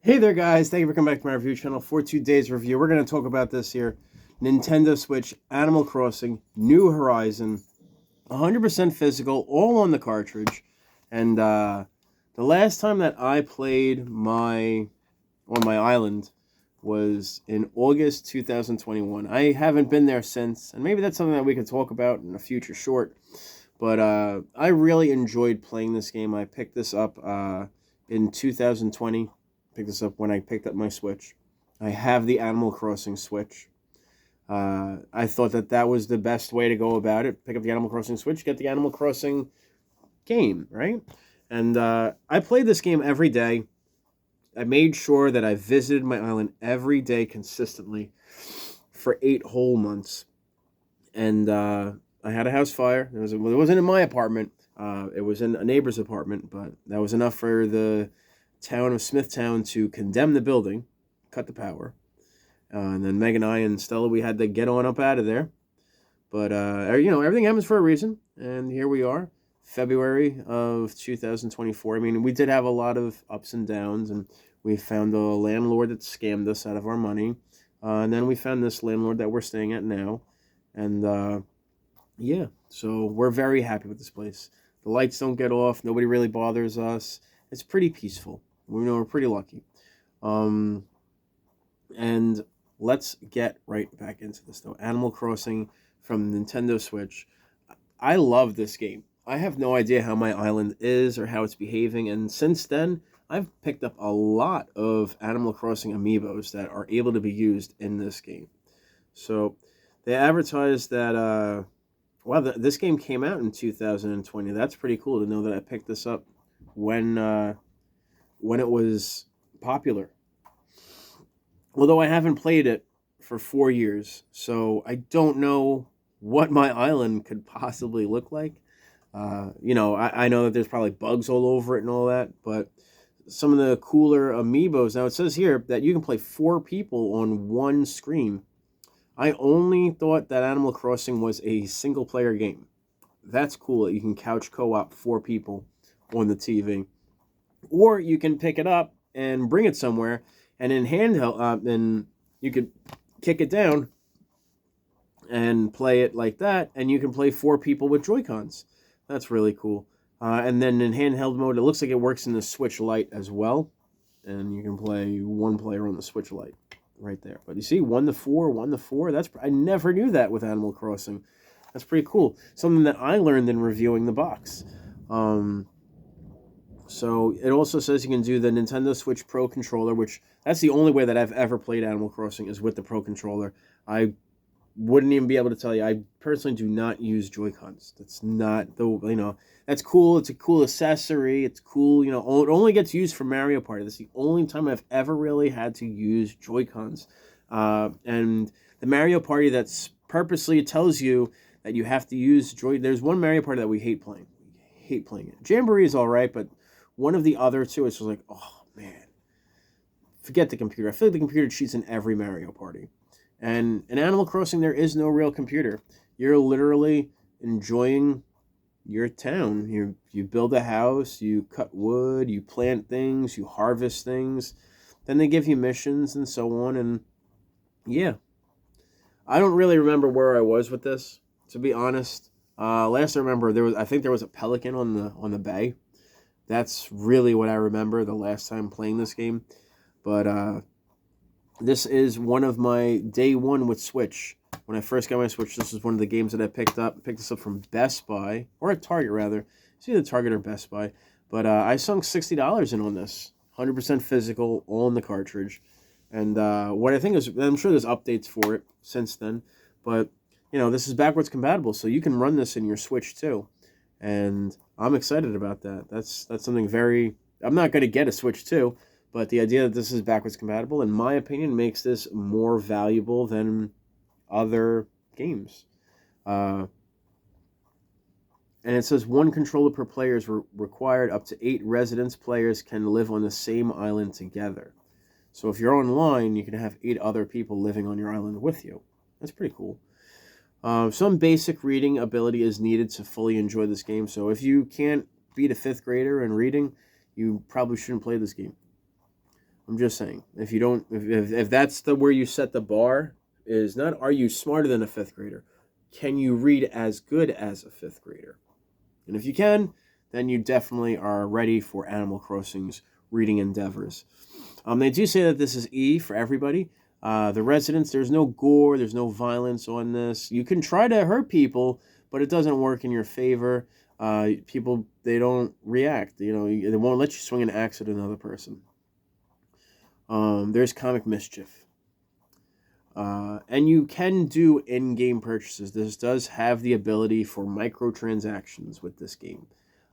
Hey there, guys. Thank you for coming back to my review channel for today's review. We're going to talk about this here. Nintendo Switch, Animal Crossing, New Horizon, 100% physical, all on the cartridge. And the last time that I played on my island was in August 2021. I haven't been there since, and maybe that's something that we could talk about in a future short. But I really enjoyed playing this game. I picked this up in 2020. Picked this up when I picked up my Switch. I have the Animal Crossing Switch. I thought that that was the best way to go about it. Pick up the Animal Crossing Switch, get the Animal Crossing game, right? And I played this game every day. I made sure that I visited my island every day consistently for 8 whole months. And I had a house fire. It wasn't in my apartment. It was in a neighbor's apartment, but that was enough for the town of Smithtown to condemn the building, cut the power. And then Meg and I and Stella, we had to get on up out of there. But, everything happens for a reason. And here we are, February of 2024. I mean, we did have a lot of ups and downs, and we found a landlord that scammed us out of our money. And then we found this landlord that we're staying at now. And, yeah, so we're very happy with this place. The lights don't get off. Nobody really bothers us. It's pretty peaceful. We're pretty lucky. And let's get right back into this, though. Animal Crossing from Nintendo Switch. I love this game. I have no idea how my island is or how it's behaving. And since then, I've picked up a lot of Animal Crossing amiibos that are able to be used in this game. So they advertised that, this game came out in 2020. That's pretty cool to know that I picked this up when it was popular. Although I haven't played it for 4 years, so I don't know what my island could possibly look like. I know that there's probably bugs all over it and all that, but some of the cooler amiibos. Now, it says here that you can play 4 people on one screen. I only thought that Animal Crossing was a single-player game. That's cool that you can couch co-op 4 people on the TV. Or you can pick it up and bring it somewhere, and in handheld, then you could kick it down and play it like that, and you can play 4 people with Joy-Cons. That's really cool. And then in handheld mode, it looks like it works in the Switch Lite as well, and you can play 1 player on the Switch Lite right there. But you see, 1 to 4, 1 to 4. I never knew that with Animal Crossing. That's pretty cool. Something that I learned in reviewing the box. So it also says you can do the Nintendo Switch Pro Controller, which that's the only way that I've ever played Animal Crossing is with the Pro Controller. I wouldn't even be able to tell you. I personally do not use Joy-Cons. That's not that's cool. It's a cool accessory. It's cool. It only gets used for Mario Party. That's the only time I've ever really had to use Joy-Cons. And the Mario Party that's purposely tells you that you have to use There's one Mario Party that we hate playing. We hate playing it. Jamboree is all right, but one of the other two, it's just like, oh, man. Forget the computer. I feel like the computer cheats in every Mario Party. And in Animal Crossing, there is no real computer. You're literally enjoying your town. You build a house, you cut wood, you plant things, you harvest things. Then they give you missions and so on. And yeah, I don't really remember where I was with this, to be honest. Last I remember, I think there was a pelican on the bay. That's really what I remember the last time playing this game. But this is one of my day one with Switch. When I first got my Switch, this was one of the games that I picked up. I picked this up from Best Buy, or at Target rather. It's either Target or Best Buy. But I sunk $60 in on this. 100% physical, all in the cartridge. And what I think is, I'm sure there's updates for it since then. But, this is backwards compatible, so you can run this in your Switch too. And I'm excited about that. That's something very... I'm not going to get a Switch 2, but the idea that this is backwards compatible, in my opinion, makes this more valuable than other games. And it says 1 controller per player is required. Up to 8 residence players can live on the same island together. So if you're online, you can have 8 other people living on your island with you. That's pretty cool. Some basic reading ability is needed to fully enjoy this game. So if you can't beat a 5th grader in reading, you probably shouldn't play this game. I'm just saying. If you don't, if that's the where you set the bar, is not are you smarter than a fifth grader? Can you read as good as a fifth grader? And if you can, then you definitely are ready for Animal Crossing's reading endeavors. They do say that this is E for everybody. The residents, there's no gore, there's no violence on this. You can try to hurt people, but it doesn't work in your favor. People, they don't react. You know, they won't let you swing an axe at another person. There's comic mischief. And you can do in-game purchases. This does have the ability for microtransactions with this game.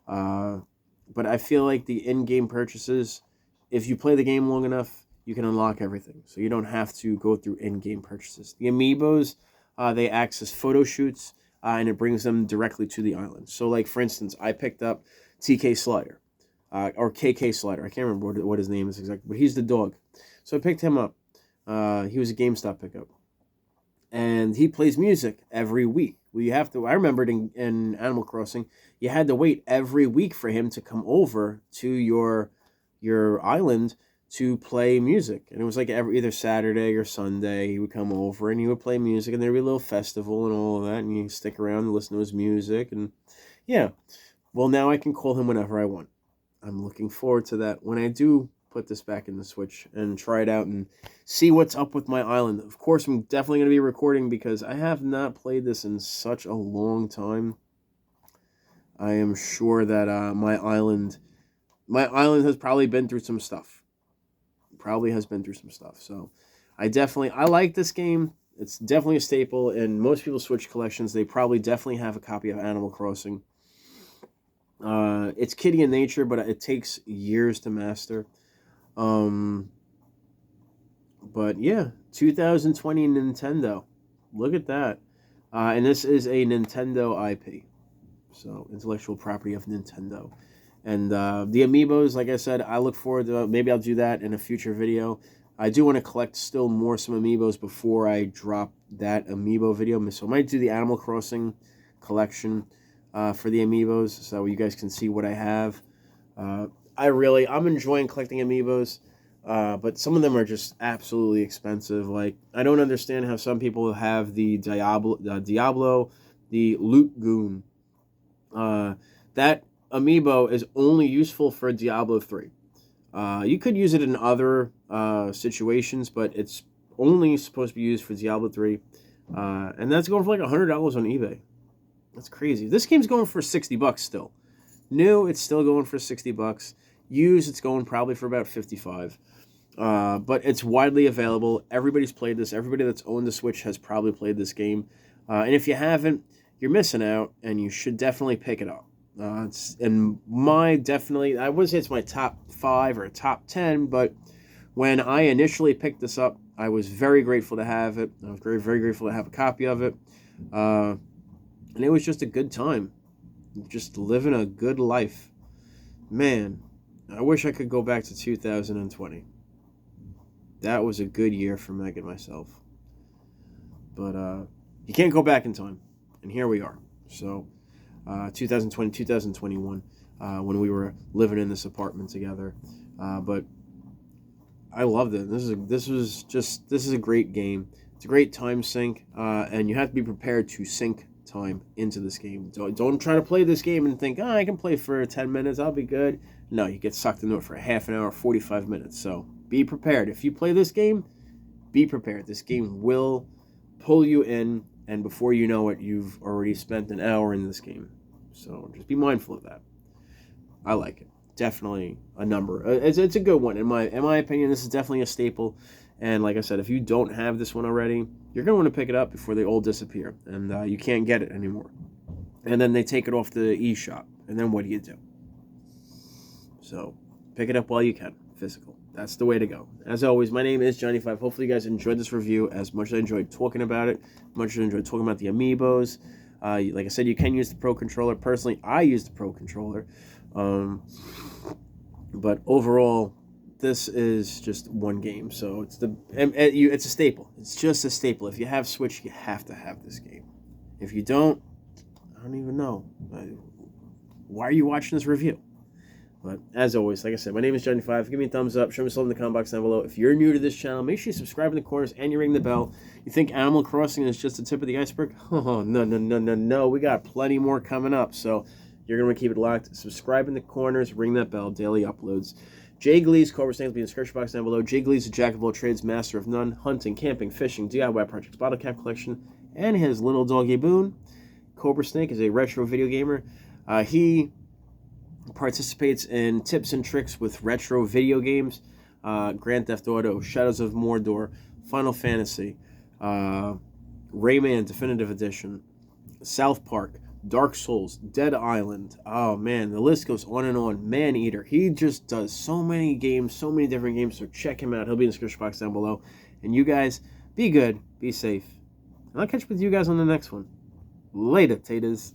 But I feel like the in-game purchases, if you play the game long enough, you can unlock everything. So you don't have to go through in-game purchases. The amiibos, they access photo shoots, and it brings them directly to the island. So like, for instance, I picked up TK Slider, or KK Slider. I can't remember what his name is exactly, but he's the dog. So I picked him up. He was a GameStop pickup. And he plays music every week. I remembered in Animal Crossing, you had to wait every week for him to come over to your island to play music. And it was like either Saturday or Sunday, he would come over and he would play music, and there'd be a little festival and all of that, and you stick around and listen to his music. And yeah, well, now I can call him whenever I want. I'm looking forward to that when I do put this back in the Switch and try it out and see what's up with my island. Of course, I'm definitely going to be recording because I have not played this in such a long time. I am sure that my island has probably been through some stuff. So I like this game. It's definitely a staple in most people's Switch collections. They probably definitely have a copy of Animal Crossing. It's kiddie in nature, but it takes years to master. But yeah, 2020 Nintendo. Look at that. And this is a Nintendo IP. So, intellectual property of Nintendo. And the amiibos, like I said, I look forward to, maybe I'll do that in a future video. I do want to collect still more some amiibos before I drop that amiibo video. So I might do the Animal Crossing collection for the amiibos, so you guys can see what I have. I'm enjoying collecting amiibos, but some of them are just absolutely expensive. Like, I don't understand how some people have the Diablo, the Loot Goon. That amiibo is only useful for Diablo 3. You could use it in other situations, but it's only supposed to be used for Diablo 3. And that's going for like $100 on eBay. That's crazy. This game's going for $60 still. New, it's still going for $60. Used, it's going probably for about $55. But it's widely available. Everybody's played this. Everybody that's owned the Switch has probably played this game. And if you haven't, you're missing out, and you should definitely pick it up. I wouldn't say it's my top 5 or top 10, but when I initially picked this up, I was very grateful to have it. I was very, very grateful to have a copy of it. And it was just a good time. Just living a good life. Man, I wish I could go back to 2020. That was a good year for Meg and myself. But you can't go back in time. And here we are. So 2020, 2021, when we were living in this apartment together. But I loved it. This is a great game. It's a great time sink, and you have to be prepared to sink time into this game. Don't try to play this game and think, I can play for 10 minutes, I'll be good. No, you get sucked into it for half an hour, 45 minutes. So be prepared. If you play this game, be prepared. This game will pull you in, and before you know it, you've already spent an hour in this game. So just be mindful of that. I like it. Definitely a number. It's a good one. In my opinion, this is definitely a staple. And like I said, if you don't have this one already, you're going to want to pick it up before they all disappear. And you can't get it anymore. And then they take it off the eShop. And then what do you do? So pick it up while you can. Physical. That's the way to go. As always, my name is Johnny5. Hopefully you guys enjoyed this review as much as I enjoyed talking about it. As much as I enjoyed talking about the amiibos. Like I said, you can use the Pro Controller. Personally, I use the Pro Controller. But overall, this is just one game. So it's a staple. It's just a staple. If you have Switch, you have to have this game. If you don't, I don't even know. Why are you watching this review? But as always, like I said, my name is Johnny5. Give me a thumbs up. Show me something in the comment box down below. If you're new to this channel, make sure you subscribe in the corners and you ring the bell. You think Animal Crossing is just the tip of the iceberg? Oh, no, no, no, no, no. We got plenty more coming up. So you're going to keep it locked. Subscribe in the corners. Ring that bell. Daily uploads. Jay Glee's Cobra snake will be in the description box down below. Jay Glee's a jack of all trades, master of none. Hunting, camping, fishing, DIY projects, bottle cap collection, and his little doggy Boone. Cobra Snake is a retro video gamer. He participates in tips and tricks with retro video games, Grand Theft Auto, Shadows of Mordor, Final Fantasy, Rayman Definitive Edition, South Park, Dark Souls, Dead Island. Oh man, the list goes on and on. Man Eater. He just does so many games, so many different games, so check him out. He'll be in the description box down below. And you guys, be good, be safe. And I'll catch up with you guys on the next one. Later, taters.